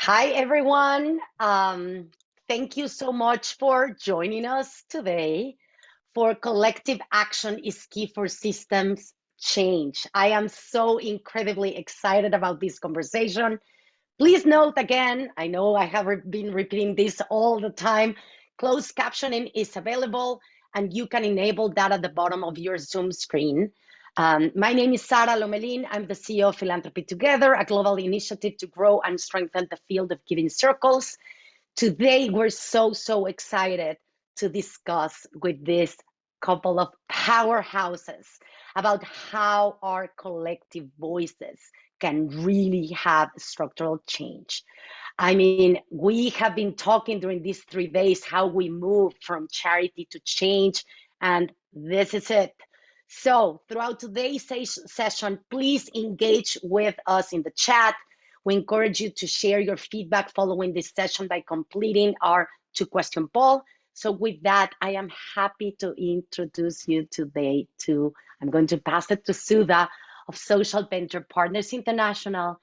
Hi, everyone. Thank you so much for joining us today for Collective Action is Key for Systems Change. I am so incredibly excited about this conversation. Please note again, I know I have been repeating this all the time, closed captioning is available and you can enable that at the bottom of your Zoom screen. My name is Sara Lomelin. I'm the CEO of Philanthropy Together, a global initiative to grow and strengthen the field of giving circles. Today, we're so excited to discuss with this couple of powerhouses about how our collective voices can really have structural change. I mean, we have been talking during these 3 days how we move from charity to change, and this is it. So, throughout today's session, please engage with us in the chat. We encourage you to share your feedback following this session by completing our 2-question poll. So with that, I am happy to introduce you today to, I'm going to pass it to Sudha of Social Venture Partners International,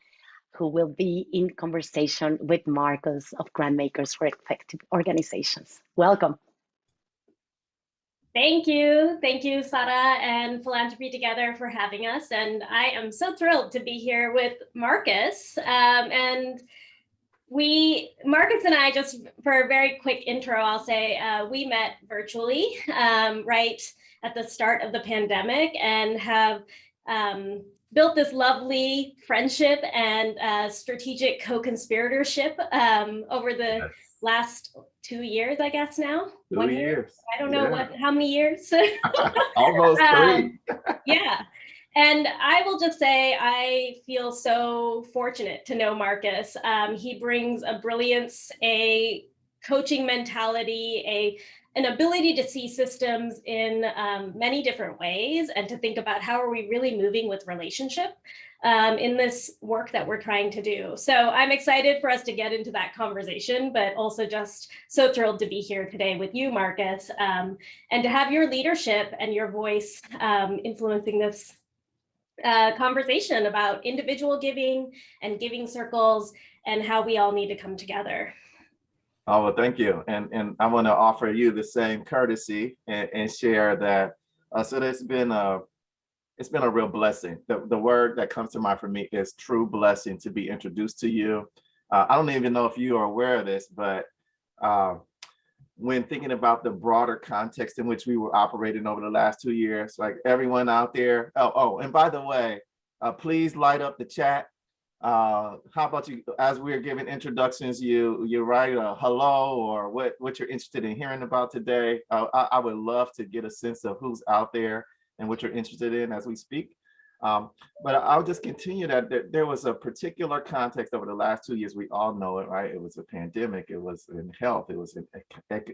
who will be in conversation with Marcus of Grantmakers for Effective Organizations. Welcome. Thank you. Thank you, Sudha and Philanthropy Together for having us. And I am so thrilled to be here with Marcus. Marcus and I, just for a very quick intro, I'll say we met virtually right at the start of the pandemic and have built this lovely friendship and strategic co-conspiratorship over the last 2 years, I guess now. 2 years. I don't know how many years. Almost 3. Yeah. And I will just say, I feel so fortunate to know Marcus. He brings a brilliance, a coaching mentality, an ability to see systems in many different ways and to think about how are we really moving with relationship in this work that we're trying to do. So I'm excited for us to get into that conversation, but also just so thrilled to be here today with you, Marcus, and to have your leadership and your voice influencing this conversation about individual giving and giving circles and how we all need to come together. Oh, well, thank you. And I want to offer you the same courtesy and share that. So it's been a real blessing. The word that comes to mind for me is true blessing to be introduced to you. I don't even know if you are aware of this, but when thinking about the broader context in which we were operating over the last 2 years, like everyone out there. Oh, and by the way, please light up the chat. How about you, as we're giving introductions, you write a hello or what you're interested in hearing about today. I would love to get a sense of who's out there and what you're interested in as we speak. But I'll just continue that there was a particular context over the last 2 years. We all know it, right? It was a pandemic. It was in health. It was in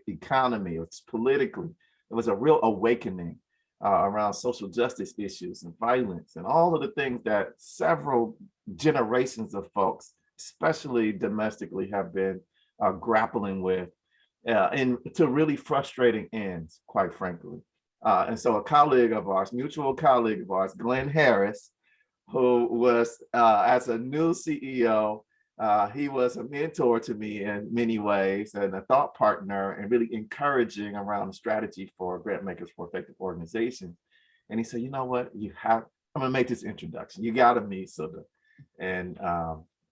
economy. It was politically. It was a real awakening around social justice issues and violence and all of the things that several generations of folks, especially domestically, have been grappling with and to really frustrating ends, quite frankly. And so a colleague of ours, mutual colleague of ours, Glenn Harris, who was, as a new CEO, he was a mentor to me in many ways and a thought partner and really encouraging around the strategy for Grantmakers for Effective Organizations. And he said, you know what, I'm gonna make this introduction. You gotta meet Sudha. And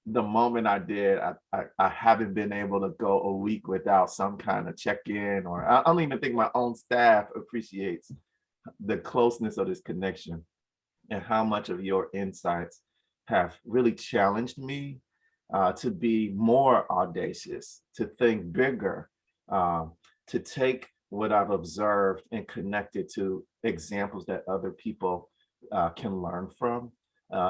the moment I did, I haven't been able to go a week without some kind of check-in, or I don't even think my own staff appreciates the closeness of this connection and how much of your insights have really challenged me to be more audacious, to think bigger, to take what I've observed and connect it to examples that other people can learn from.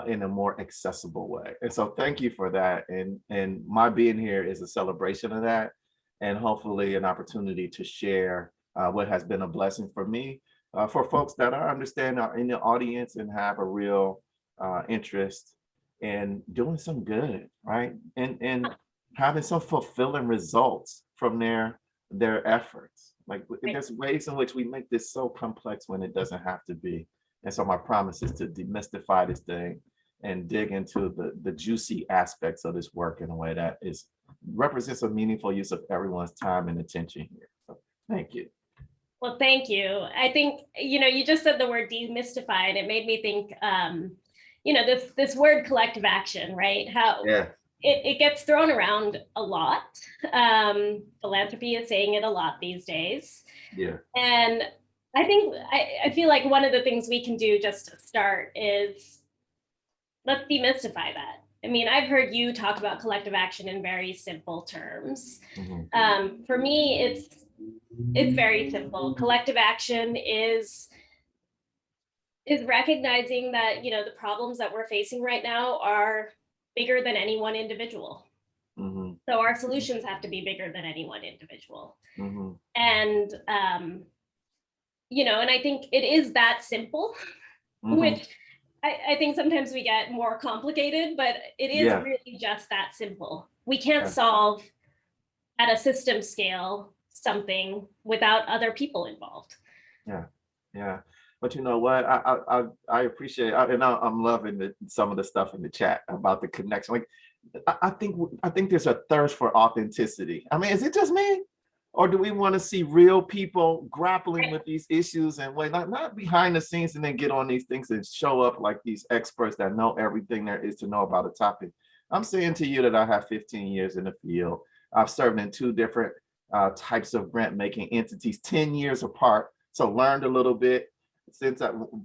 In a more accessible way. And so thank you for that. And my being here is a celebration of that, and hopefully an opportunity to share what has been a blessing for me, for folks that I understand are in the audience and have a real interest in doing some good, right? And having some fulfilling results from their efforts. Like there's ways in which we make this so complex when it doesn't have to be. And so my promise is to demystify this thing and dig into the juicy aspects of this work in a way that represents a meaningful use of everyone's time and attention here. So thank you. Well, thank you. I think, you just said the word demystify, and it made me think, this word collective action, right? How it gets thrown around a lot. Philanthropy is saying it a lot these days. Yeah. And I think, I feel like one of the things we can do just to start is, let's demystify that. I mean, I've heard you talk about collective action in very simple terms. Mm-hmm. For me, it's very simple. Collective action is recognizing that, the problems that we're facing right now are bigger than any one individual. Mm-hmm. So our solutions have to be bigger than any one individual. Mm-hmm. And, and I think it is that simple, mm-hmm. which I think sometimes we get more complicated, but it is really just that simple. We can't solve at a system scale something without other people involved. Yeah. But you know what? I appreciate, and I'm loving some of the stuff in the chat about the connection. Like, I think there's a thirst for authenticity. I mean, is it just me? Or do we want to see real people grappling with these issues and not behind the scenes and then get on these things and show up like these experts that know everything there is to know about a topic? I'm saying to you that I have 15 years in the field. I've served in 2 different types of grant making entities, 10 years apart. So learned a little bit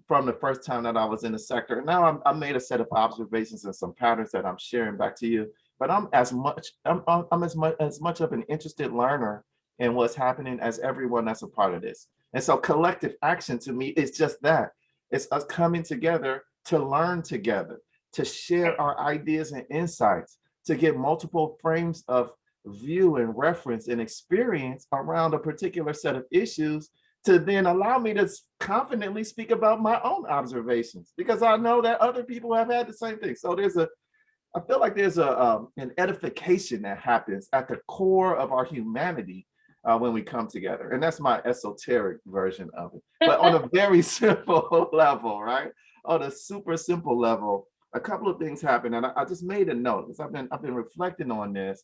from the first time that I was in the sector. Now I made a set of observations and some patterns that I'm sharing back to you. But I'm as much of an interested learner in what's happening as everyone that's a part of this. And so collective action to me is just that. It's us coming together to learn together, to share our ideas and insights, to get multiple frames of view and reference and experience around a particular set of issues, to then allow me to confidently speak about my own observations, because I know that other people have had the same thing. So I feel like there's an edification that happens at the core of our humanity when we come together. And that's my esoteric version of it. But on a very simple level, right? On a super simple level, a couple of things happen. And I just made a note, because I've been reflecting on this.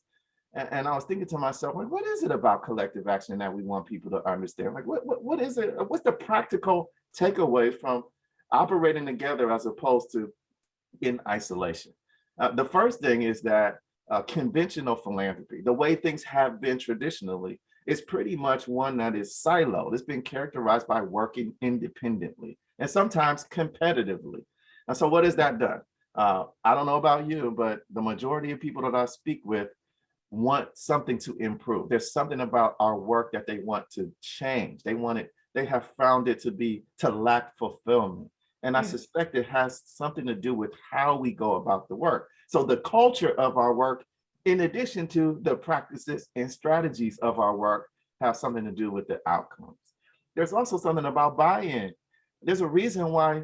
And I was thinking to myself, like, what is it about collective action that we want people to understand? Like, what is it? What's the practical takeaway from operating together as opposed to in isolation? The first thing is that conventional philanthropy, the way things have been traditionally, is pretty much one that is siloed. It's been characterized by working independently and sometimes competitively. And so what has that done? I don't know about you, but the majority of people that I speak with want something to improve. There's something about our work that they want to change. They have found it to lack fulfillment. And I suspect it has something to do with how we go about the work. So the culture of our work, in addition to the practices and strategies of our work, have something to do with the outcomes. There's also something about buy-in. There's a reason why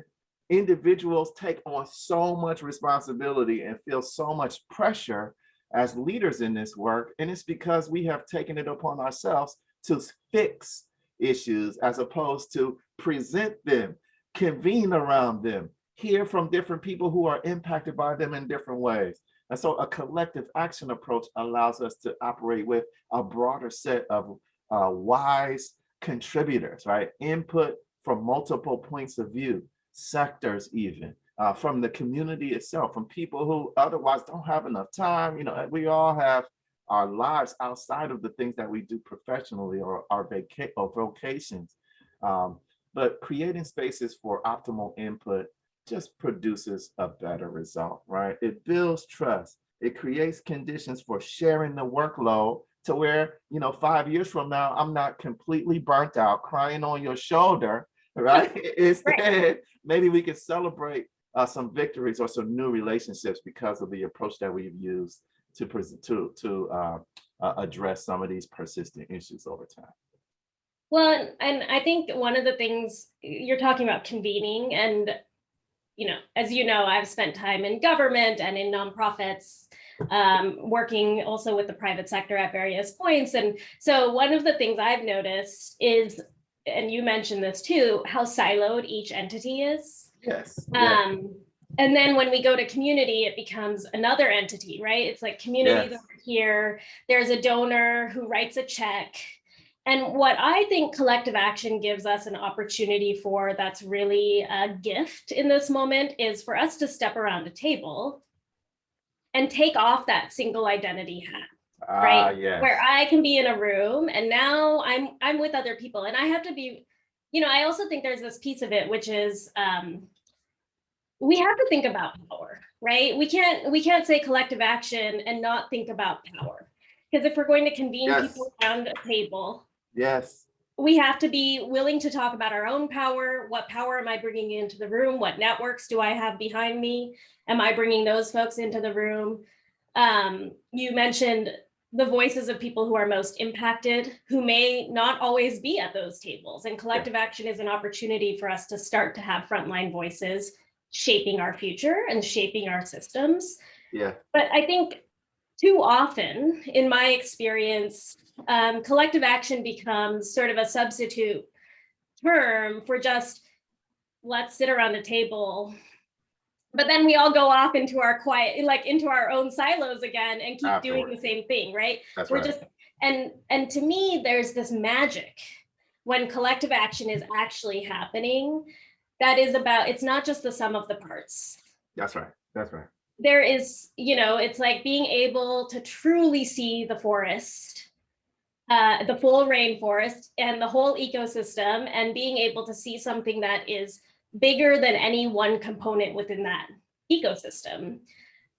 individuals take on so much responsibility and feel so much pressure as leaders in this work. And it's because we have taken it upon ourselves to fix issues as opposed to present them, convene around them, hear from different people who are impacted by them in different ways. And so a collective action approach allows us to operate with a broader set of wise contributors, right? Input from multiple points of view, sectors even, from the community itself, from people who otherwise don't have enough time. You know, we all have our lives outside of the things that we do professionally or our vocations. But creating spaces for optimal input just produces a better result, right? It builds trust. It creates conditions for sharing the workload to where, 5 years from now, I'm not completely burnt out, crying on your shoulder, right? Instead, maybe we can celebrate some victories or some new relationships because of the approach that we've used to address some of these persistent issues over time. Well, and I think one of the things you're talking about convening, and as you know, I've spent time in government and in nonprofits, working also with the private sector at various points. And so one of the things I've noticed is, and you mentioned this too, how siloed each entity is. Yes. And then when we go to community, it becomes another entity, right? It's like communities Yes. over here. There's a donor who writes a check. And what I think collective action gives us an opportunity for, that's really a gift in this moment, is for us to step around a table and take off that single identity hat, right? Yes. Where I can be in a room and now I'm with other people, and I have to be, I also think there's this piece of it, which is we have to think about power, right? We can't say collective action and not think about power. Because if we're going to convene Yes. people around a table, Yes, we have to be willing to talk about our own power. What power am I bringing into the room? What networks do I have behind me? Am I bringing those folks into the room? You mentioned the voices of people who are most impacted, who may not always be at those tables. And collective action is an opportunity for us to start to have frontline voices shaping our future and shaping our systems. yeah, But I think too often, in my experience, collective action becomes sort of a substitute term for just, let's sit around a table. But then we all go off into our quiet, like into our own silos again, and keep doing the same thing, right? That's We're right. just, and to me, there's this magic when collective action is actually happening. That is about, it's not just the sum of the parts. That's right. That's right. There is, it's like being able to truly see the forest, the full rainforest and the whole ecosystem, and being able to see something that is bigger than any one component within that ecosystem,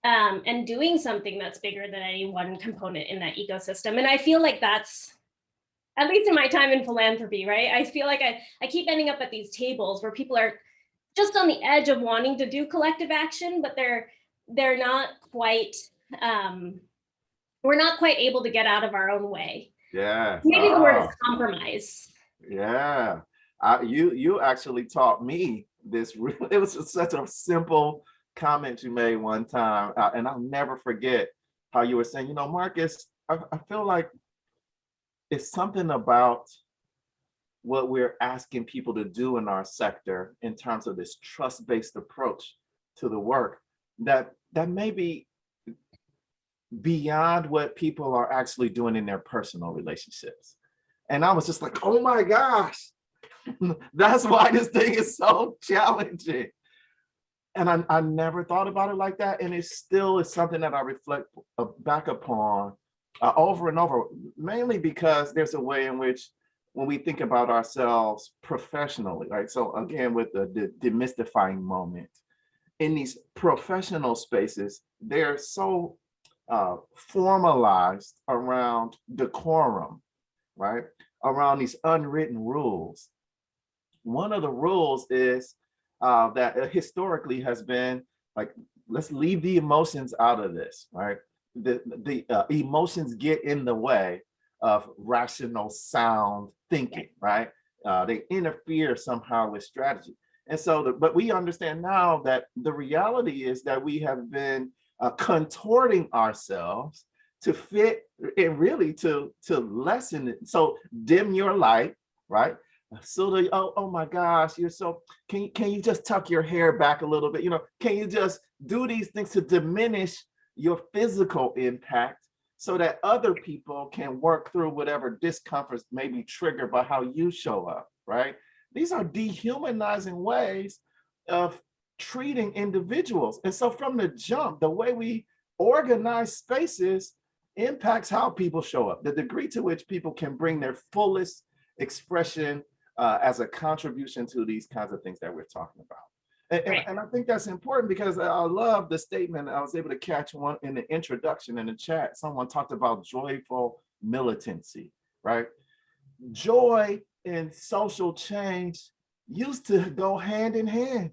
and doing something that's bigger than any one component in that ecosystem. And I feel like that's, at least in my time in philanthropy, right? I feel like I keep ending up at these tables where people are just on the edge of wanting to do collective action, but they're not quite, we're not quite able to get out of our own way. Yes. Maybe the word is compromise. Yeah. You actually taught me this. It was such a simple comment you made one time, and I'll never forget how you were saying, Marcus, I feel like it's something about what we're asking people to do in our sector in terms of this trust-based approach to the work that may be beyond what people are actually doing in their personal relationships. And I was just like, oh my gosh, that's why this thing is so challenging. And I never thought about it like that. And it still is something that I reflect back upon over and over, mainly because there's a way in which when we think about ourselves professionally, right? So again, with the demystifying moment, in these professional spaces, they're so formalized around decorum, right? Around these unwritten rules. One of the rules is that historically has been like, let's leave the emotions out of this, right? The emotions get in the way of rational, sound thinking, right? They interfere somehow with strategy. And so, but we understand now that the reality is that we have been contorting ourselves to fit and really to lessen it. So dim your light, right? Sudha, oh my gosh, you're so, can you just tuck your hair back a little bit? Can you just do these things to diminish your physical impact so that other people can work through whatever discomforts may be triggered by how you show up, right? These are dehumanizing ways of treating individuals. And so from the jump, the way we organize spaces impacts how people show up, the degree to which people can bring their fullest expression as a contribution to these kinds of things that we're talking about. And I think that's important because I love the statement. I was able to catch one in the introduction in the chat. Someone talked about joyful militancy, right? Joy and social change used to go hand in hand.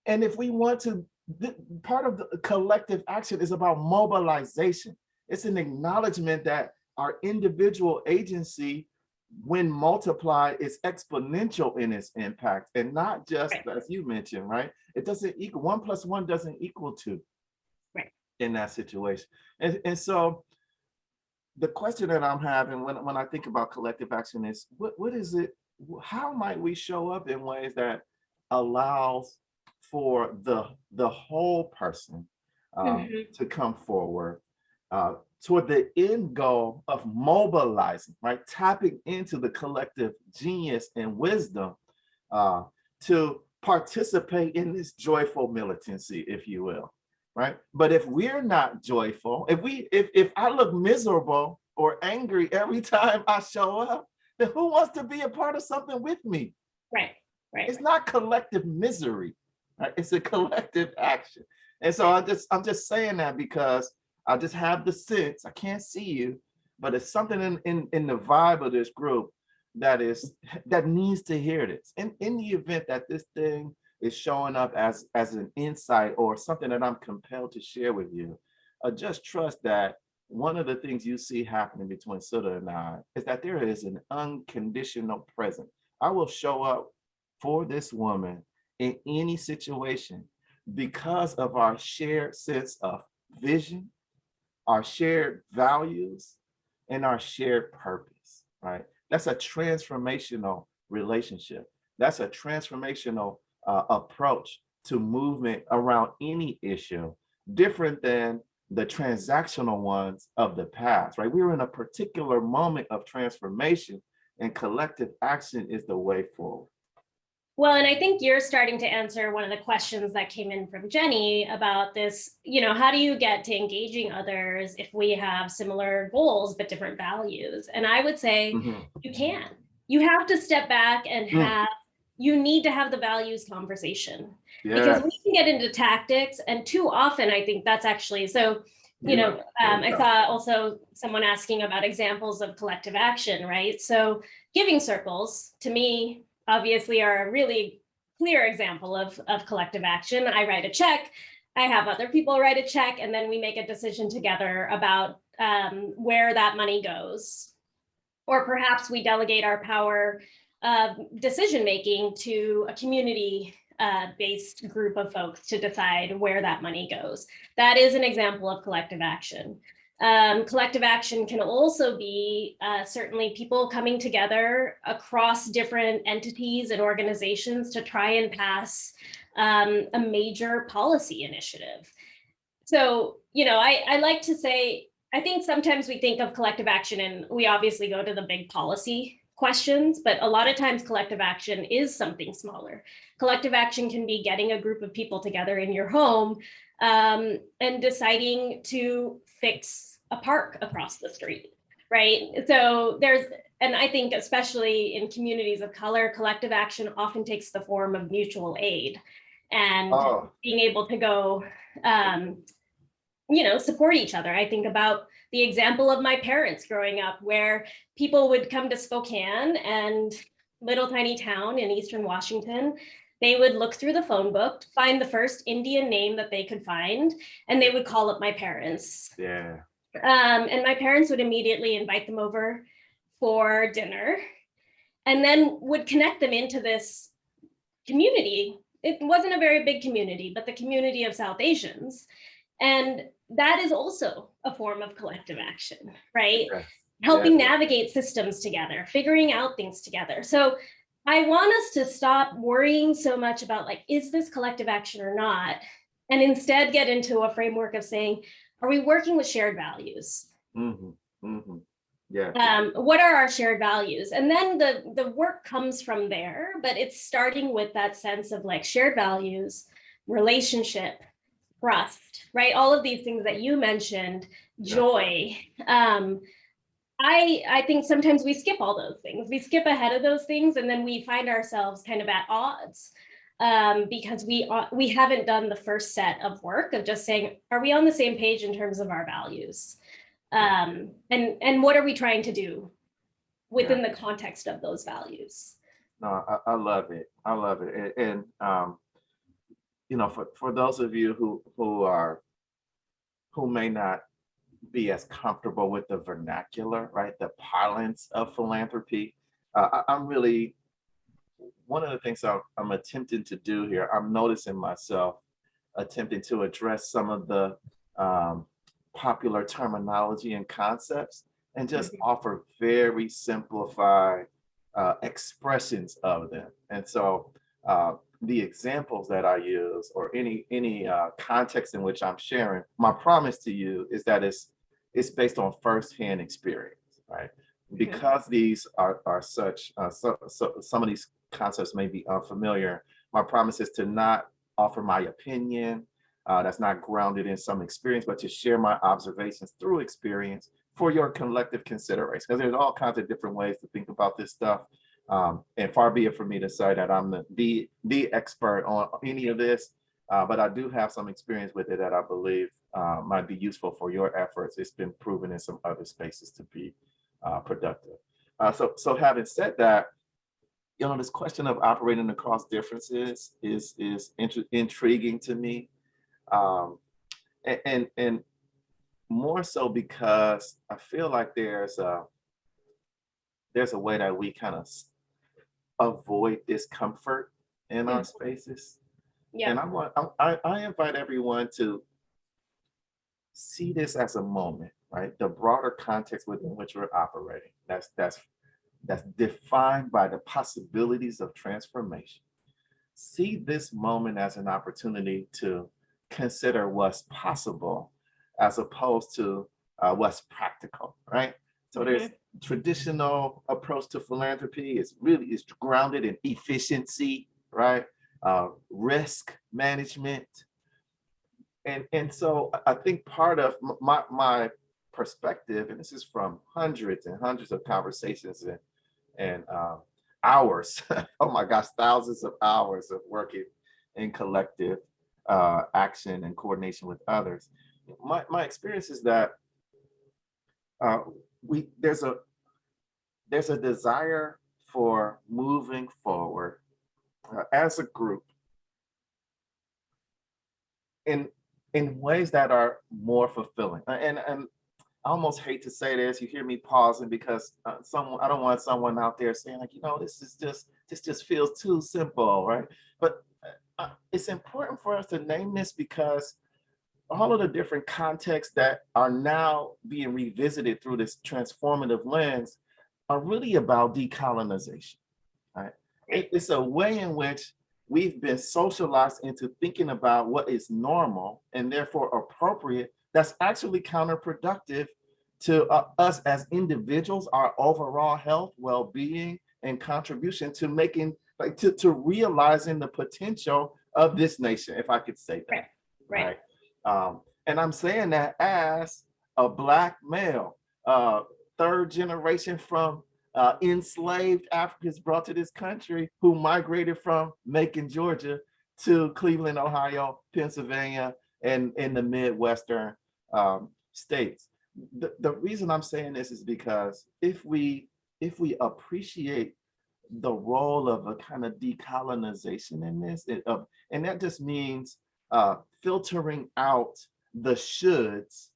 And if we want to, part of the collective action is about mobilization. It's an acknowledgement that our individual agency, when multiplied, is exponential in its impact, and not just, as you mentioned, right? It doesn't equal, 1 + 1 doesn't equal 2 in that situation. And so the question that I'm having when I think about collective action is, what is it, how might we show up in ways that allows for the whole person to come forward toward the end goal of mobilizing, right? Tapping into the collective genius and wisdom to participate in this joyful militancy, if you will, right? But if we're not joyful, if I look miserable or angry every time I show up, then who wants to be a part of something with me? Right. It's not collective misery, right? It's a collective action. And so I'm just saying that because I just have the sense, I can't see you, but it's something in the vibe of this group that needs to hear this. In the event that this thing is showing up as an insight or something that I'm compelled to share with you, just trust that one of the things you see happening between Sudha and I is that there is an unconditional presence. I will show up for this woman in any situation because of our shared sense of vision, our shared values, and our shared purpose, right? That's a transformational relationship. That's a transformational approach to movement around any issue, different than the transactional ones of the past, right? We were in a particular moment of transformation, and collective action is the way forward. Well, and I think you're starting to answer one of the questions that came in from Jenny about this, how do you get to engaging others if we have similar goals but different values? And I would say you can. You have to step back and you need to have the values conversation. Because we can get into tactics, and too often I think that's actually, so, I saw also someone asking about examples of collective action, right? So giving circles, to me, obviously are a really clear example of collective action. I write a check, I have other people write a check, and then we make a decision together about where that money goes. Or perhaps we delegate our power of decision-making to a community-based group of folks to decide where that money goes. That is an example of collective action. Collective action can also be certainly people coming together across different entities and organizations to try and pass a major policy initiative. So, I like to say, I think sometimes we think of collective action and we obviously go to the big policy questions, but a lot of times collective action is something smaller. Collective action can be getting a group of people together in your home and deciding to fix a park across the street, right? So and I think especially in communities of color, collective action often takes the form of mutual aid and being able to go, support each other. I think about the example of my parents growing up, where people would come to Spokane, and little tiny town in Eastern Washington, they would look through the phone book, find the first Indian name that they could find, and they would call up my parents. Yeah. And my parents would immediately invite them over for dinner and then would connect them into this community. It wasn't a very big community, but the community of South Asians. And that is also a form of collective action, right? Yes. Helping navigate systems together, figuring out things together. So I want us to stop worrying so much about is this collective action or not? And instead get into a framework of saying, are we working with shared values? Yeah. What are our shared values? And then the work comes from there, but it's starting with that sense of shared values, relationship, trust, right? All of these things that you mentioned, joy. I think sometimes we skip all those things. We skip ahead of those things, and then we find ourselves kind of at odds. Because we haven't done the first set of work of just saying, are we on the same page in terms of our values? And what are we trying to do within the context of those values? No, I love it. I love it. And for those of you who may not be as comfortable with the vernacular, right? The parlance of philanthropy. I'm really, one of the things I'm attempting to do here, I'm noticing myself attempting to address some of the popular terminology and concepts and just offer very simplified expressions of them. And so the examples that I use or any context in which I'm sharing, my promise to you is that it's based on firsthand experience, right? Because these are such some of these concepts may be unfamiliar. My promise is to not offer my opinion that's not grounded in some experience, but to share my observations through experience for your collective consideration. Because there's all kinds of different ways to think about this stuff. And far be it for me to say that I'm the expert on any of this, but I do have some experience with it that I believe might be useful for your efforts. It's been proven in some other spaces to be productive. So having said that, this question of operating across differences is intriguing to me, and more so because I feel like there's a way that we kind of avoid discomfort in our spaces. Yeah. And I invite everyone to see this as a moment, right? The broader context within which we're operating. That's defined by the possibilities of transformation. See this moment as an opportunity to consider what's possible as opposed to what's practical, right? So there's traditional approach to philanthropy is grounded in efficiency, right? Risk management. And so I think part of my perspective, and this is from hundreds and hundreds of conversations and hours, oh my gosh, thousands of hours of working in collective action and coordination with others. My experience is that there's a desire for moving forward as a group in ways that are more fulfilling. And I almost hate to say this. You hear me pausing because I don't want someone out there saying like, this just feels too simple, right? But it's important for us to name this because all of the different contexts that are now being revisited through this transformative lens are really about decolonization, right? It's a way in which we've been socialized into thinking about what is normal and therefore appropriate that's actually counterproductive to us as individuals, our overall health, well-being, and contribution to making, to realizing the potential of this nation, if I could say that. Right. And I'm saying that as a Black male, third generation from enslaved Africans brought to this country who migrated from Macon, Georgia to Cleveland, Ohio, Pennsylvania, and in the Midwestern states. The reason I'm saying this is because if we appreciate the role of a kind of decolonization in this, and that just means filtering out the shoulds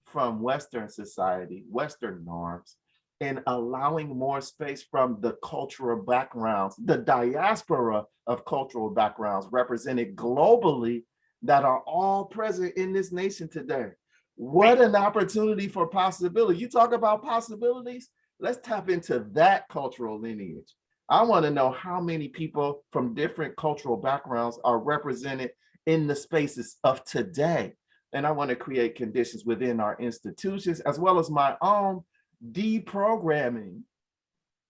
from Western society, Western norms, and allowing more space from the cultural backgrounds, the diaspora of cultural backgrounds represented globally that are all present in this nation today. What an opportunity for possibility. You talk about possibilities, let's tap into that cultural lineage. I want to know how many people from different cultural backgrounds are represented in the spaces of today. And I want to create conditions within our institutions, as well as my own deprogramming,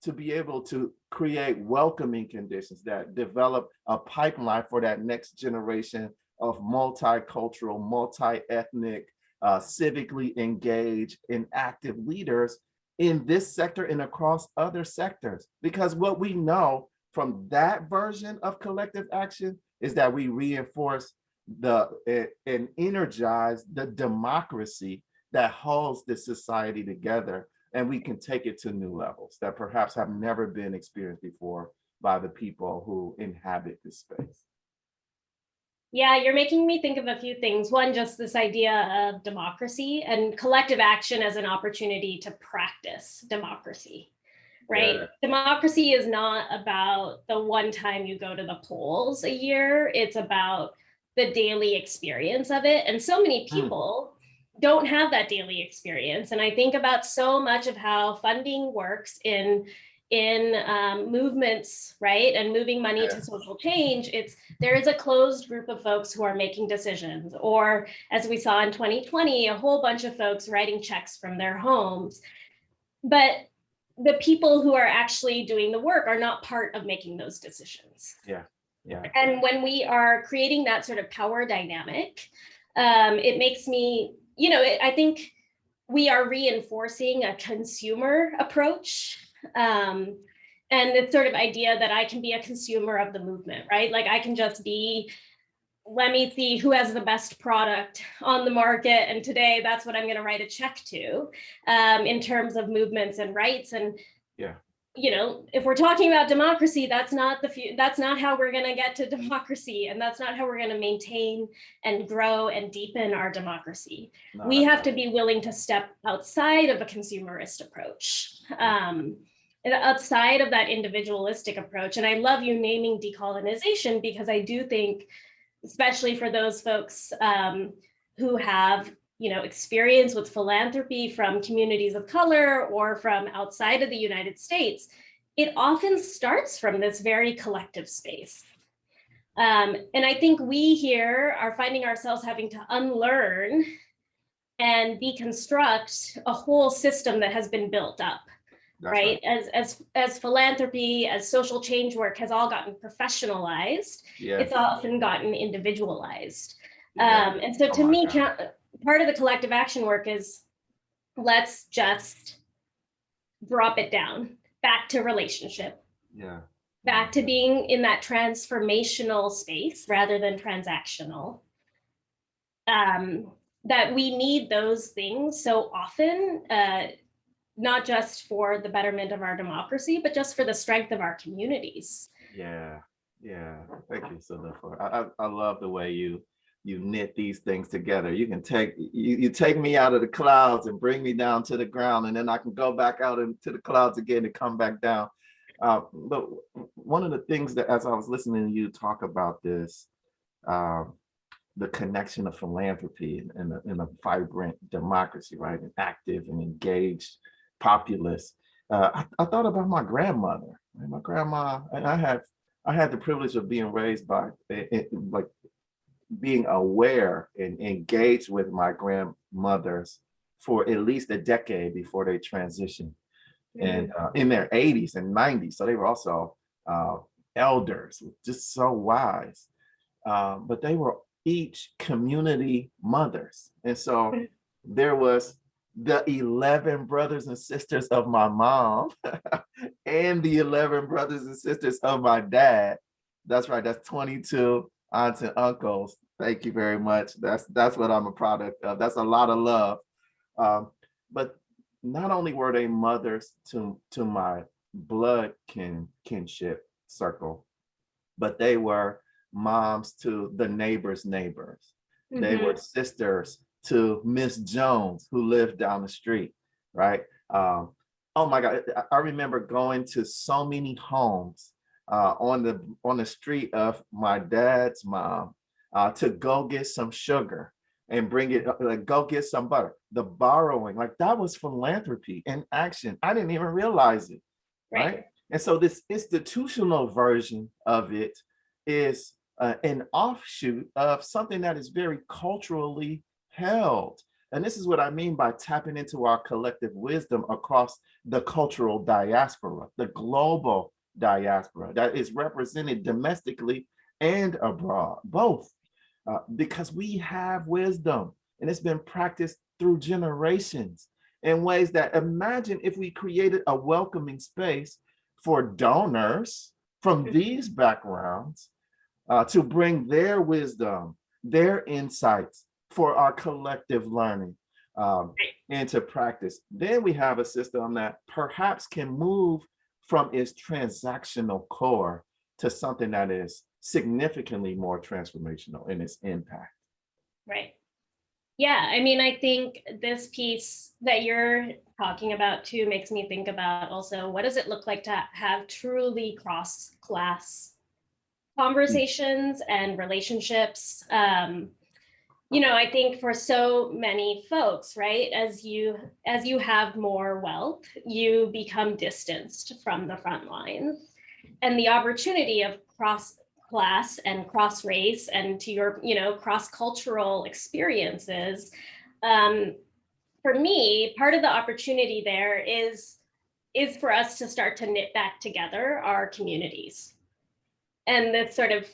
to be able to create welcoming conditions that develop a pipeline for that next generation of multicultural, multi-ethnic, civically engaged and active leaders in this sector and across other sectors. Because what we know from that version of collective action is that we reinforce and energize the democracy that holds this society together, and we can take it to new levels that perhaps have never been experienced before by the people who inhabit this space. Yeah, you're making me think of a few things. One, just this idea of democracy and collective action as an opportunity to practice democracy, right? Yeah. Democracy is not about the one time you go to the polls a year. It's about the daily experience of it. And so many people don't have that daily experience. And I think about so much of how funding works in in movements, right, and moving money to social change, there is a closed group of folks who are making decisions, or as we saw in 2020, a whole bunch of folks writing checks from their homes. But the people who are actually doing the work are not part of making those decisions. Yeah. And when we are creating that sort of power dynamic, it makes me, I think we are reinforcing a consumer approach. And this sort of idea that I can be a consumer of the movement, right? Like I can just be, let me see who has the best product on the market. And today that's what I'm going to write a check to, in terms of movements and rights. And, if we're talking about democracy, that's not how we're going to get to democracy. And that's not how we're going to maintain and grow and deepen our democracy. We have to be willing to step outside of a consumerist approach, outside of that individualistic approach. And I love you naming decolonization, because I do think, especially for those folks who have, experience with philanthropy from communities of color or from outside of the United States, it often starts from this very collective space. And I think we here are finding ourselves having to unlearn and deconstruct a whole system that has been built up. Right. As philanthropy, as social change work has all gotten professionalized, it's often gotten individualized. And so to me, part of the collective action work is, let's just drop it down back to relationship. Back to being in that transformational space rather than transactional. That we need those things so often, not just for the betterment of our democracy, but just for the strength of our communities. Yeah. Thank you, Sudha. I love the way you knit these things together. You can take me out of the clouds and bring me down to the ground, and then I can go back out into the clouds again and come back down. But one of the things that, as I was listening to you talk about this, the connection of philanthropy in a vibrant democracy, right, an active and engaged populace. I thought about my grandmother. My grandma, and I had the privilege of being raised by, like, being aware and engaged with my grandmothers for at least a decade before they transitioned, and in their 80s and 90s. So they were also elders, just so wise. But they were each community mothers, and so there was the 11 brothers and sisters of my mom and the 11 brothers and sisters of my dad. That's right, that's 22 aunts and uncles. Thank you very much. That's what I'm a product of. That's a lot of love. But not only were they mothers to my blood kinship circle, but they were moms to the neighbors' neighbors. They were sisters to Miss Jones, who lived down the street, right? Oh my God, I remember going to so many homes on the street of my dad's mom to go get some sugar and bring it, like, go get some butter. The borrowing, like, that was philanthropy in action. I didn't even realize it, right? And so this institutional version of it is an offshoot of something that is very culturally held. And this is what I mean by tapping into our collective wisdom across the cultural diaspora, the global diaspora that is represented domestically and abroad, both, because we have wisdom and it's been practiced through generations in ways that, imagine if we created a welcoming space for donors from these backgrounds to bring their wisdom, their insights for our collective learning into practice. Then we have a system that perhaps can move from its transactional core to something that is significantly more transformational in its impact. Right. Yeah, I mean, I think this piece that you're talking about too makes me think about also, what does it look like to have truly cross-class conversations and relationships? I think for so many folks, right, as you have more wealth, you become distanced from the front lines, and the opportunity of cross class and cross race and to your, cross cultural experiences. For me, part of the opportunity there is for us to start to knit back together our communities, and the sort of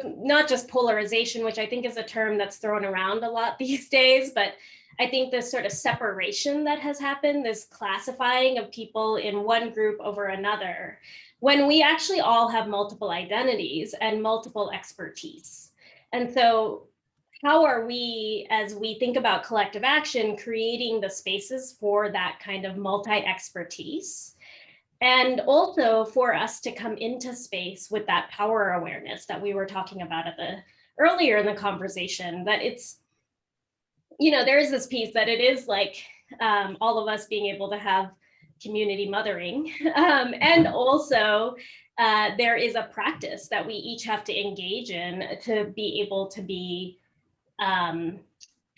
not just polarization, which I think is a term that's thrown around a lot these days, but I think this sort of separation that has happened, this classifying of people in one group over another, when we actually all have multiple identities and multiple expertise. And so how are we, as we think about collective action, creating the spaces for that kind of multi-expertise? And also for us to come into space with that power awareness that we were talking about earlier in the conversation, that it's, there's this piece that it is like all of us being able to have community mothering. And also there is a practice that we each have to engage in to be able to be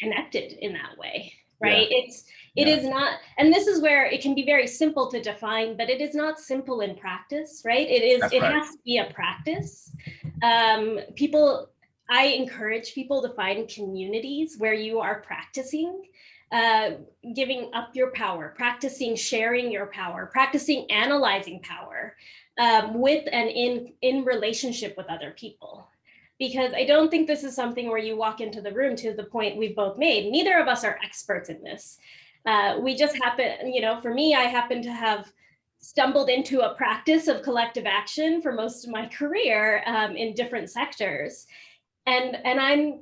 connected in that way, right? Yeah. It is not, and this is where it can be very simple to define, but it is not simple in practice, right? It has to be a practice. I encourage people to find communities where you are practicing giving up your power, practicing sharing your power, practicing analyzing power with and in relationship with other people. Because I don't think this is something where you walk into the room, to the point we've both made. Neither of us are experts in this. We just happen, for me, I happen to have stumbled into a practice of collective action for most of my career in different sectors. And I'm,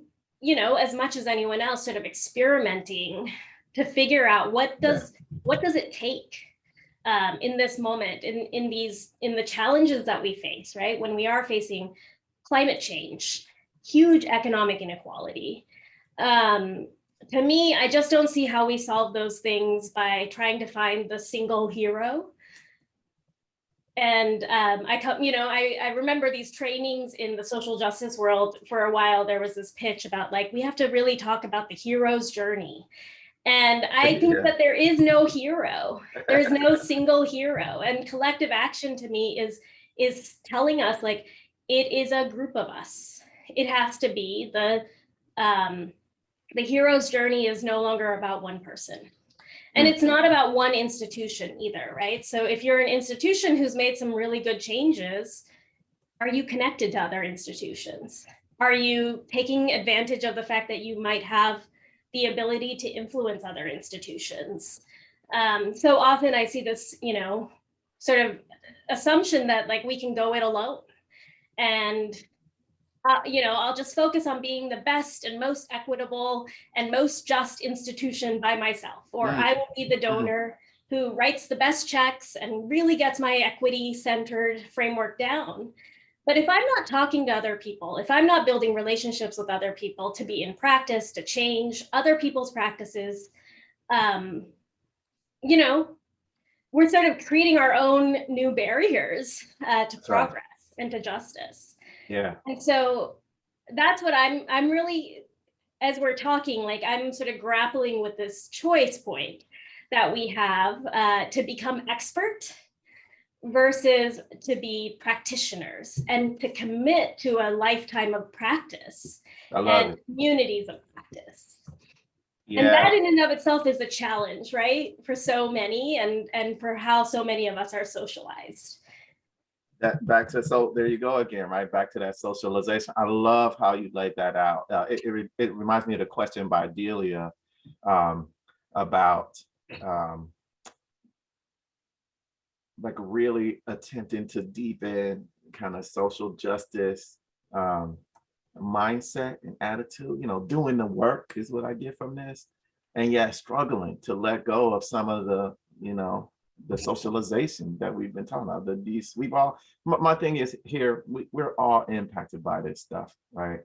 as much as anyone else, sort of experimenting to figure out what does it take in this moment, in the challenges that we face, right? When we are facing climate change, huge economic inequality. To me, I just don't see how we solve those things by trying to find the single hero. And I remember these trainings in the social justice world. For a while, there was this pitch about like, we have to really talk about the hero's journey. And I think that there is no hero. There's no single hero. And collective action to me is telling us like, it is a group of us. It has to be the hero's journey is no longer about one person. And it's not about one institution either, right? So if you're an institution who's made some really good changes, are you connected to other institutions? Are you taking advantage of the fact that you might have the ability to influence other institutions? So often I see this, sort of assumption that like we can go it alone. And I'll just focus on being the best and most equitable and most just institution by myself, or I will be the donor who writes the best checks and really gets my equity centered framework down. But if I'm not talking to other people, if I'm not building relationships with other people to be in practice, to change other people's practices, we're sort of creating our own new barriers to progress and to justice. Yeah. And so that's what I'm really, as we're talking, like I'm sort of grappling with this choice point that we have to become expert versus to be practitioners, and to commit to a lifetime of practice and communities of practice. Yeah. And that in and of itself is a challenge, right? For so many, and for how so many of us are socialized. So there you go again, right? Back to that socialization. I love how you laid that out. It reminds me of the question by Delia about like really attempting to deepen kind of social justice mindset and attitude, doing the work is what I get from this. And yet struggling to let go of some of the, the socialization that we've been talking about. My thing is here, we're all impacted by this stuff, right?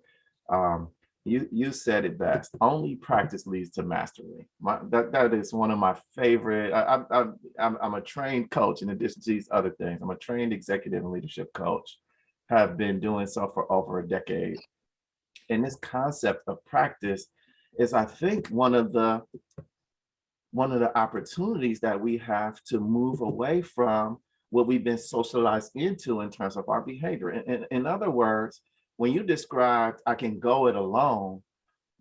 You said it best. Only practice leads to mastery. That is one of my favorite. I'm a trained coach in addition to these other things. I'm a trained executive and leadership coach. Have been doing so for over a decade. And this concept of practice is, I think, one of the opportunities that we have to move away from what we've been socialized into in terms of our behavior. In other words, when you described, I can go it alone,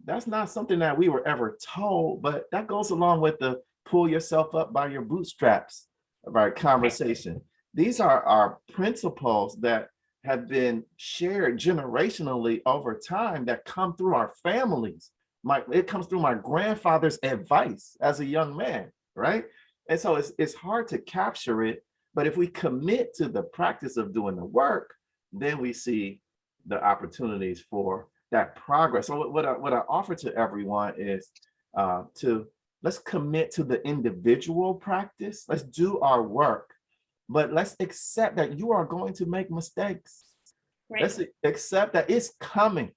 that's not something that we were ever told, but that goes along with the pull yourself up by your bootstraps of our conversation. These are our principles that have been shared generationally over time that come through our families. It comes through my grandfather's advice as a young man, right? And so it's hard to capture it, but if we commit to the practice of doing the work, then we see the opportunities for that progress. So what I offer to everyone is let's commit to the individual practice. Let's do our work, but let's accept that you are going to make mistakes. Right. Let's accept that it's coming.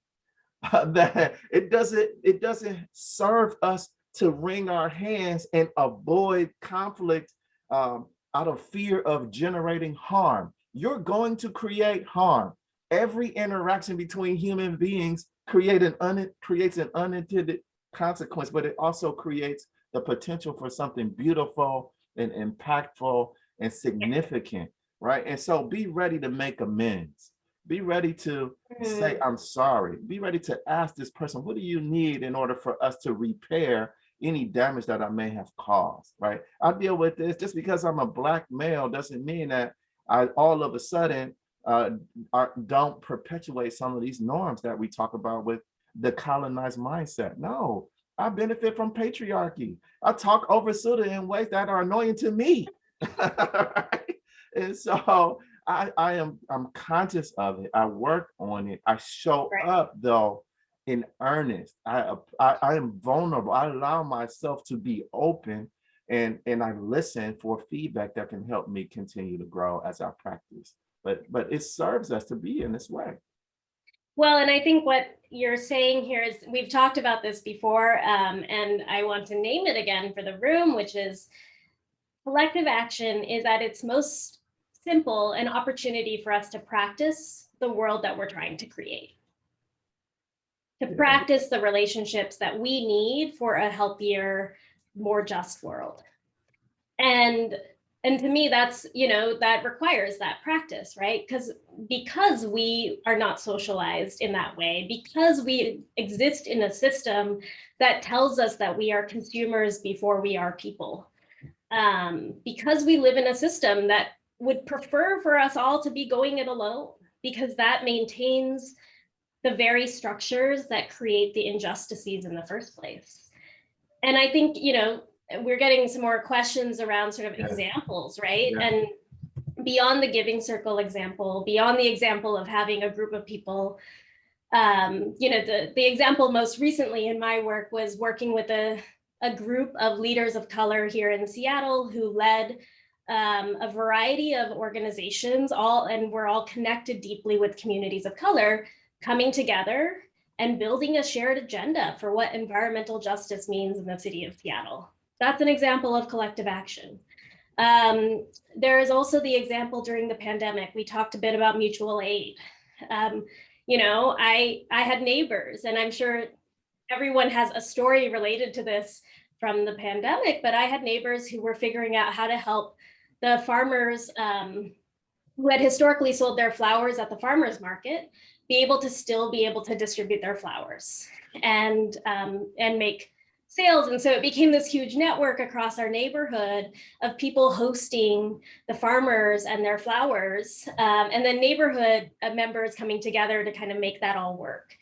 That it doesn't serve us to wring our hands and avoid conflict out of fear of generating harm. You're going to create harm. Every interaction between human beings creates an unintended consequence, but it also creates the potential for something beautiful and impactful and significant, right? And so be ready to make amends. Be ready to say, I'm sorry. Be ready to ask this person, what do you need in order for us to repair any damage that I may have caused, right? I deal with this. Just because I'm a Black male doesn't mean that I all of a sudden don't perpetuate some of these norms that we talk about with the colonized mindset. No, I benefit from patriarchy. I talk over Sudha in ways that are annoying to me. Right? And so I'm conscious of it. I work on it. I show up though in earnest. I am vulnerable. I allow myself to be open, and I listen for feedback that can help me continue to grow as I practice. But it serves us to be in this way. Well, and I think what you're saying here is, we've talked about this before, and I want to name it again for the room, which is collective action is at its most simple an opportunity for us to practice the world that we're trying to create, to practice the relationships that we need for a healthier, more just world. And to me, that's, that requires that practice, right? Because we are not socialized in that way, because we exist in a system that tells us that we are consumers before we are people, because we live in a system that would prefer for us all to be going it alone, because that maintains the very structures that create the injustices in the first place. And I think, we're getting some more questions around sort of examples, right? Yeah. And beyond the giving circle example, beyond the example of having a group of people, the example most recently in my work was working with a group of leaders of color here in Seattle who led a variety of organizations, and we're all connected deeply with communities of color, coming together and building a shared agenda for what environmental justice means in the city of Seattle. That's an example of collective action. There is also the example during the pandemic. We talked a bit about mutual aid. I had neighbors, and I'm sure everyone has a story related to this from the pandemic, but I had neighbors who were figuring out how to help the farmers who had historically sold their flowers at the farmers market be able to distribute their flowers and make sales. And so it became this huge network across our neighborhood of people hosting the farmers and their flowers, and then neighborhood members coming together to kind of make that all work.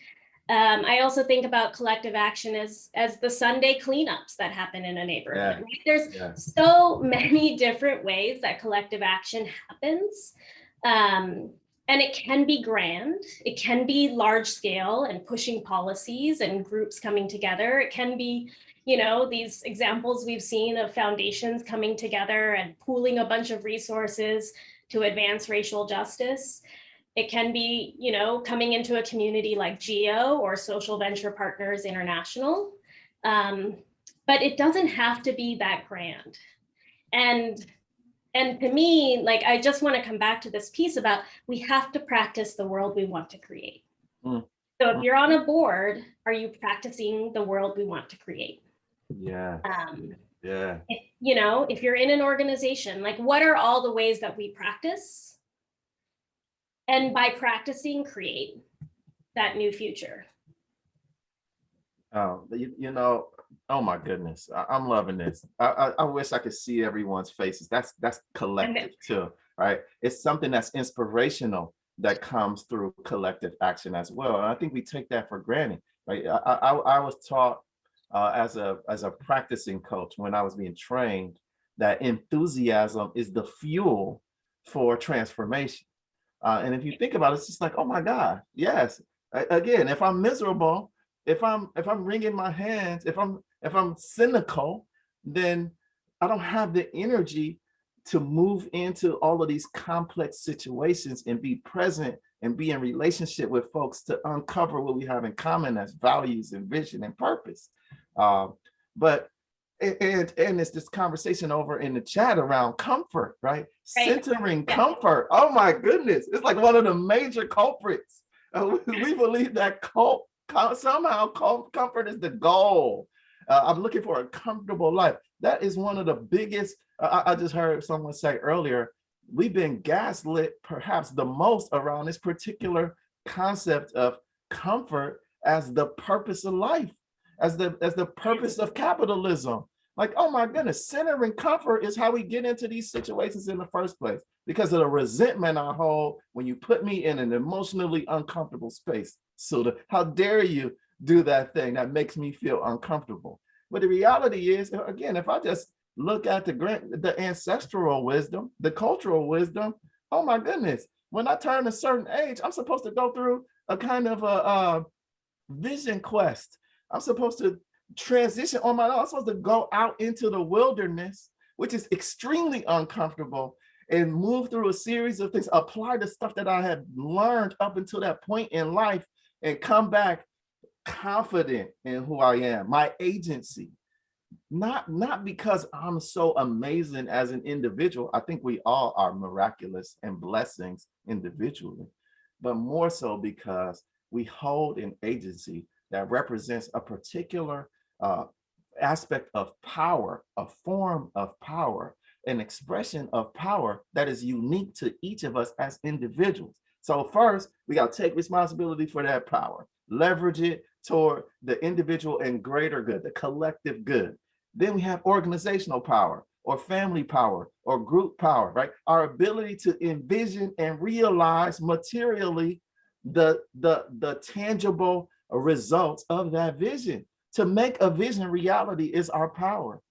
I also think about collective action as the Sunday cleanups that happen in a neighborhood. Right? There's so many different ways that collective action happens. And it can be grand, it can be large scale and pushing policies and groups coming together. It can be, these examples we've seen of foundations coming together and pooling a bunch of resources to advance racial justice. It can be, coming into a community like GEO or Social Venture Partners International. But it doesn't have to be that grand. And to me, I just want to come back to this piece about we have to practice the world we want to create. So if you're on a board, are you practicing the world we want to create? Yeah. Yeah. If you're in an organization, like what are all the ways that we practice? And by practicing, create that new future. Oh, oh my goodness, I'm loving this. I wish I could see everyone's faces. That's collective too, right? It's something that's inspirational that comes through collective action as well. And I think we take that for granted, right? I was taught as a practicing coach when I was being trained that enthusiasm is the fuel for transformation. And if you think about it, it's just like, oh my God, yes. Again, if I'm miserable, if I'm wringing my hands, if I'm cynical, then I don't have the energy to move into all of these complex situations and be present and be in relationship with folks to uncover what we have in common as values and vision and purpose. But it's this conversation over in the chat around comfort, right? Centering comfort. Oh my goodness, it's like one of the major culprits. We believe that somehow comfort is the goal. I'm looking for a comfortable life. That is one of the biggest. I just heard someone say earlier, we've been gaslit perhaps the most around this particular concept of comfort as the purpose of life, as the purpose of capitalism. Like, oh my goodness, centering comfort is how we get into these situations in the first place, because of the resentment I hold when you put me in an emotionally uncomfortable space. Sudha, how dare you do that thing that makes me feel uncomfortable? But the reality is, again, if I just look at the ancestral wisdom, the cultural wisdom, oh my goodness, when I turn a certain age, I'm supposed to go through a kind of a vision quest. I'm supposed to transition on my own. I'm supposed to go out into the wilderness, which is extremely uncomfortable, and move through a series of things, apply the stuff that I had learned up until that point in life, and come back confident in who I am, my agency. Not because I'm so amazing as an individual. I think we all are miraculous and blessings individually, but more so because we hold an agency that represents a particular aspect of power, a form of power, an expression of power that is unique to each of us as individuals. So first, we got to take responsibility for that power, leverage it toward the individual and greater good, the collective good. Then we have organizational power, or family power, or group power, right? Our ability to envision and realize materially the tangible results of that vision. To make a vision reality is our power.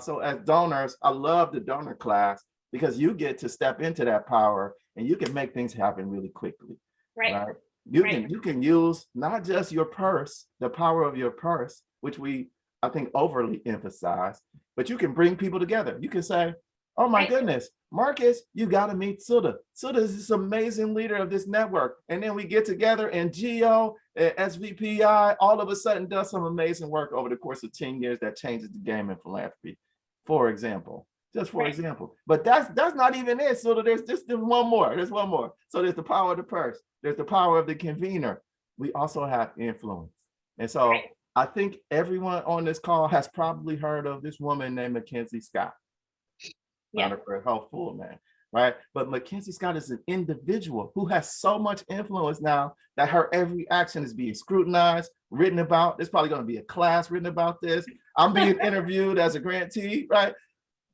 So as donors, I love the donor class because you get to step into that power and you can make things happen really quickly. Right? You can use not just your purse, the power of your purse, which we, I think, overly emphasize, but you can bring people together. You can say, oh my goodness, Marcus, you got to meet Sudha. Sudha is this amazing leader of this network. And then we get together and Geo, SVPI, all of a sudden does some amazing work over the course of 10 years that changes the game in philanthropy, for example. Just for example. But that's not even it. So there's one more. There's one more. So there's the power of the purse. There's the power of the convener. We also have influence. And so I think everyone on this call has probably heard of this woman named Mackenzie Scott. Yeah. Helpful, man. Right. But Mackenzie Scott is an individual who has so much influence now that her every action is being scrutinized, written about. There's probably going to be a class written about this. I'm being interviewed as a grantee, right?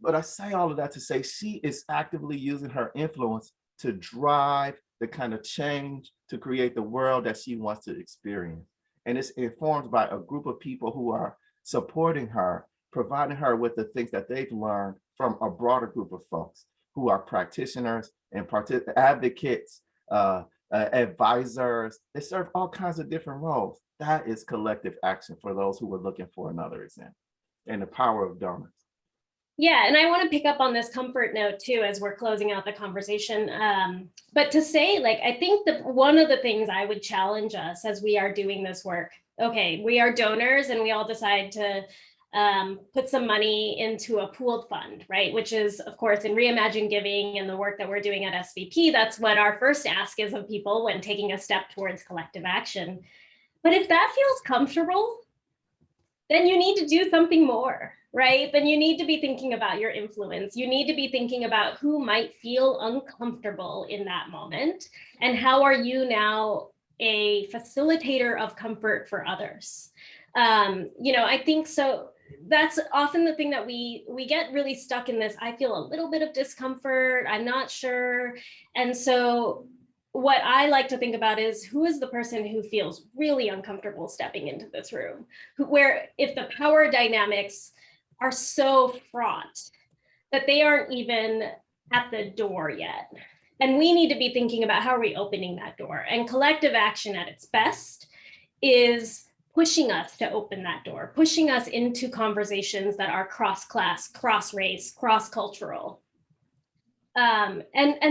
But I say all of that to say she is actively using her influence to drive the kind of change to create the world that she wants to experience. And it's informed by a group of people who are supporting her, providing her with the things that they've learned from a broader group of folks who are practitioners and advocates, advisors. They serve all kinds of different roles. That is collective action for those who were looking for another example, and the power of donors. Yeah, and I want to pick up on this comfort note too as we're closing out the conversation. But to say, like, I think that one of the things I would challenge us as we are doing this work, okay, we are donors and we all decide to put some money into a pooled fund, right? Which is, of course, in Reimagine Giving and the work that we're doing at SVP, that's what our first ask is of people when taking a step towards collective action. But if that feels comfortable, then you need to do something more, right? Then you need to be thinking about your influence. You need to be thinking about who might feel uncomfortable in that moment, and how are you now a facilitator of comfort for others. I think so. That's often the thing that we get really stuck in this. I feel a little bit of discomfort. I'm not sure. And so what I like to think about is, who is the person who feels really uncomfortable stepping into this room, where if the power dynamics are so fraught that they aren't even at the door yet. And we need to be thinking about, how are we opening that door? And collective action at its best is pushing us to open that door, pushing us into conversations that are cross-class, cross-race, cross-cultural. And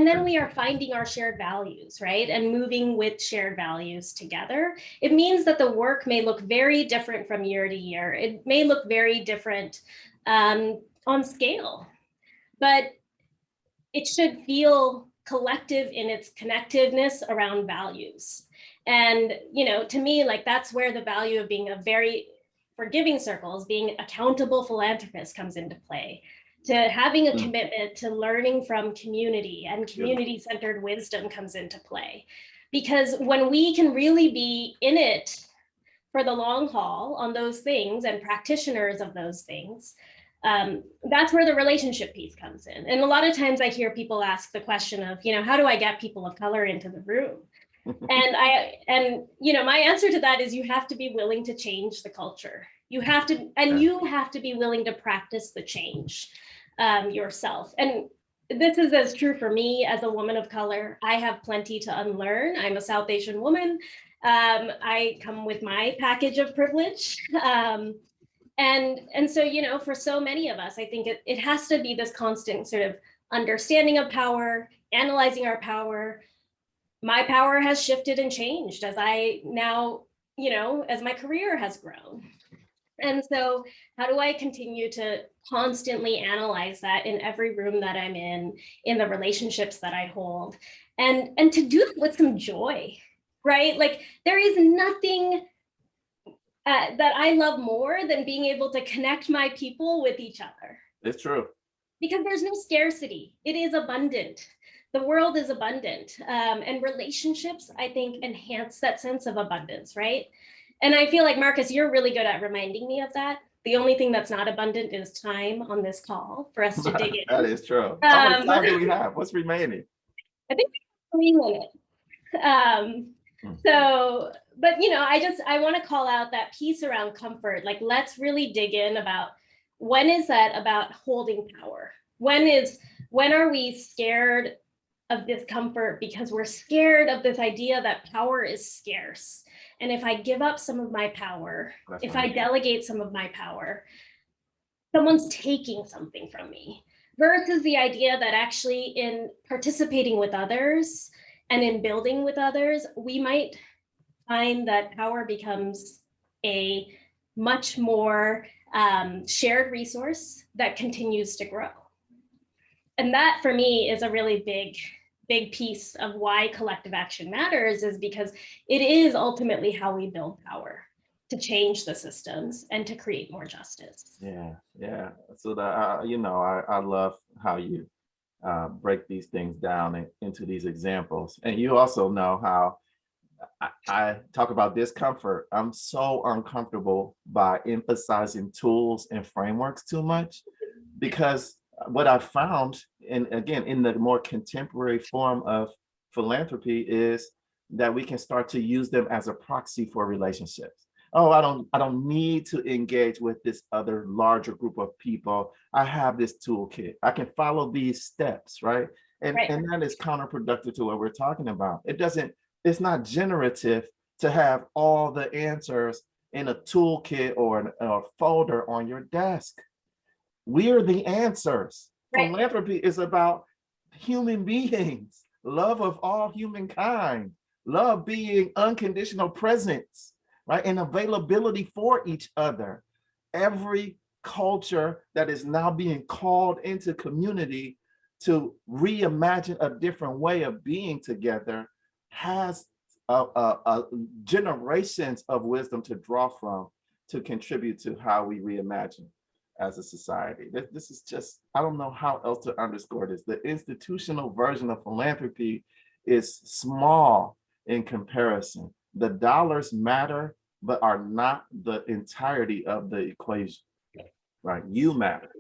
then we are finding our shared values, right? And moving with shared values together. It means that the work may look very different from year to year. It may look very different on scale, but it should feel collective in its connectiveness around values. And, to me, like, that's where the value of being a very forgiving circles, being accountable philanthropist comes into play, to having a commitment to learning from community, and community-centered wisdom comes into play. Because when we can really be in it for the long haul on those things, and practitioners of those things, that's where the relationship piece comes in. And a lot of times I hear people ask the question of, how do I get people of color into the room? And my answer to that is, you have to be willing to change the culture. You have to, and you have to be willing to practice the change yourself. And this is as true for me as a woman of color. I have plenty to unlearn. I'm a South Asian woman. I come with my package of privilege. And so, for so many of us, I think it has to be this constant sort of understanding of power, analyzing our power. My power has shifted and changed as I now, as my career has grown. And so how do I continue to constantly analyze that in every room that I'm in the relationships that I hold, and to do it with some joy, right? Like, there is nothing that I love more than being able to connect my people with each other. It's true. Because there's no scarcity. It is abundant. The world is abundant. And relationships, I think, enhance that sense of abundance, right? And I feel like, Marcus, you're really good at reminding me of that. The only thing that's not abundant is time on this call for us to dig in. That is true. How much time do we have? What's remaining? I think we have 3 minutes. So, but I want to call out that piece around comfort. Like, let's really dig in about, when is that about holding power? When are we scared of discomfort because we're scared of this idea that power is scarce? And if I give up some of my power, if I delegate some of my power, someone's taking something from me. Versus the idea that actually, in participating with others and in building with others, we might find that power becomes a much more shared resource that continues to grow. And that, for me, is a really big piece of why collective action matters, is because it is ultimately how we build power to change the systems and to create more justice. Yeah. So I love how you break these things down into these examples. And you also know how I talk about discomfort. I'm so uncomfortable by emphasizing tools and frameworks too much, because what I've found, and again, in the more contemporary form of philanthropy, is that we can start to use them as a proxy for relationships. Oh, I don't need to engage with this other larger group of people. I have this toolkit. I can follow these steps, right? And that is counterproductive to what we're talking about. It's not generative to have all the answers in a toolkit or a folder on your desk. We're the answers. Right. Philanthropy is about human beings, love of all humankind, love being unconditional presence, right? And availability for each other. Every culture that is now being called into community to reimagine a different way of being together has generations of wisdom to draw from to contribute to how we reimagine as a society. This is just, I don't know how else to underscore this. The institutional version of philanthropy is small in comparison. The dollars matter, but are not the entirety of the equation, right? You matter.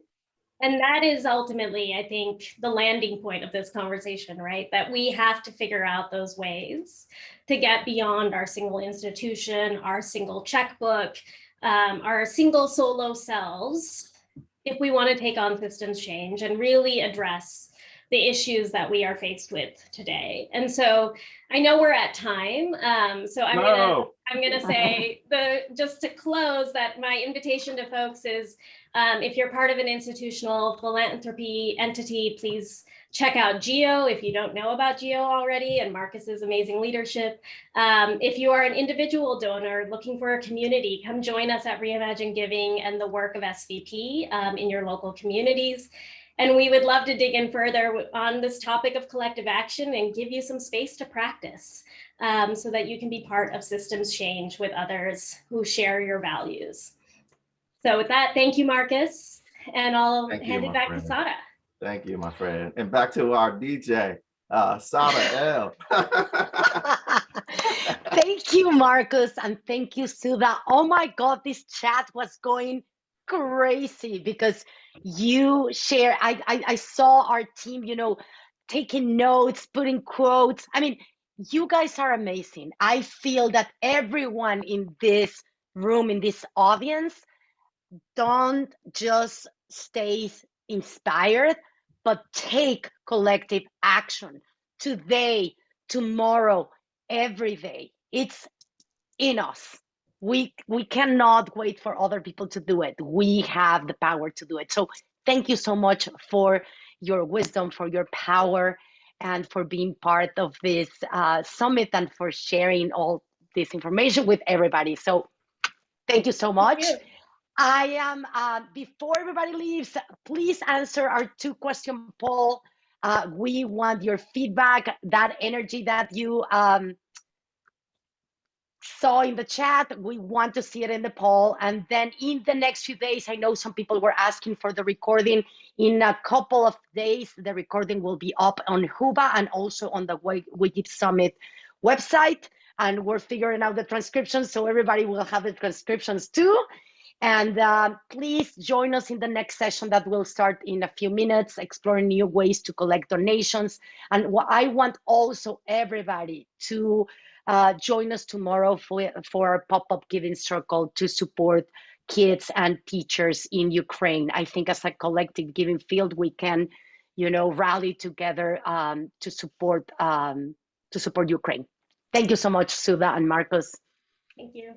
And that is ultimately, I think, the landing point of this conversation, right? That we have to figure out those ways to get beyond our single institution, our single checkbook, our single solo selves, if we want to take on systems change and really address the issues that we are faced with today. And so I know we're at time. So I'm gonna say just to close that my invitation to folks is if you're part of an institutional philanthropy entity, please check out GEO if you don't know about GEO already and Marcus's amazing leadership. If you are an individual donor looking for a community, come join us at Reimagine Giving and the work of SVP in your local communities. And we would love to dig in further on this topic of collective action and give you some space to practice so that you can be part of systems change with others who share your values. So with that, thank you, Marcus. And I'll hand it back to Sudha. Thank you, my friend. And back to our DJ, Sudha L. Thank you, Marcus, and thank you, Sudha. Oh my God, this chat was going crazy because you share. I saw our team, taking notes, putting quotes. I mean, you guys are amazing. I feel that everyone in this room, in this audience, don't just stay inspired, but take collective action today, tomorrow, every day. It's in us. We cannot wait for other people to do it. We have the power to do it. So thank you so much for your wisdom, for your power, and for being part of this summit and for sharing all this information with everybody. So thank you so much. I am, before everybody leaves, please answer our 2-question poll. We want your feedback, that energy that you saw in the chat. We want to see it in the poll. And then in the next few days, I know some people were asking for the recording. In a couple of days, the recording will be up on Huba and also on the We Give Summit website. And we're figuring out the transcriptions, so everybody will have the transcriptions too. And please join us in the next session that will start in a few minutes, exploring new ways to collect donations. And I want also everybody to join us tomorrow for our pop-up giving circle to support kids and teachers in Ukraine. I think as a collective giving field, we can, rally together to support Ukraine. Thank you so much, Sudha and Marcus. Thank you.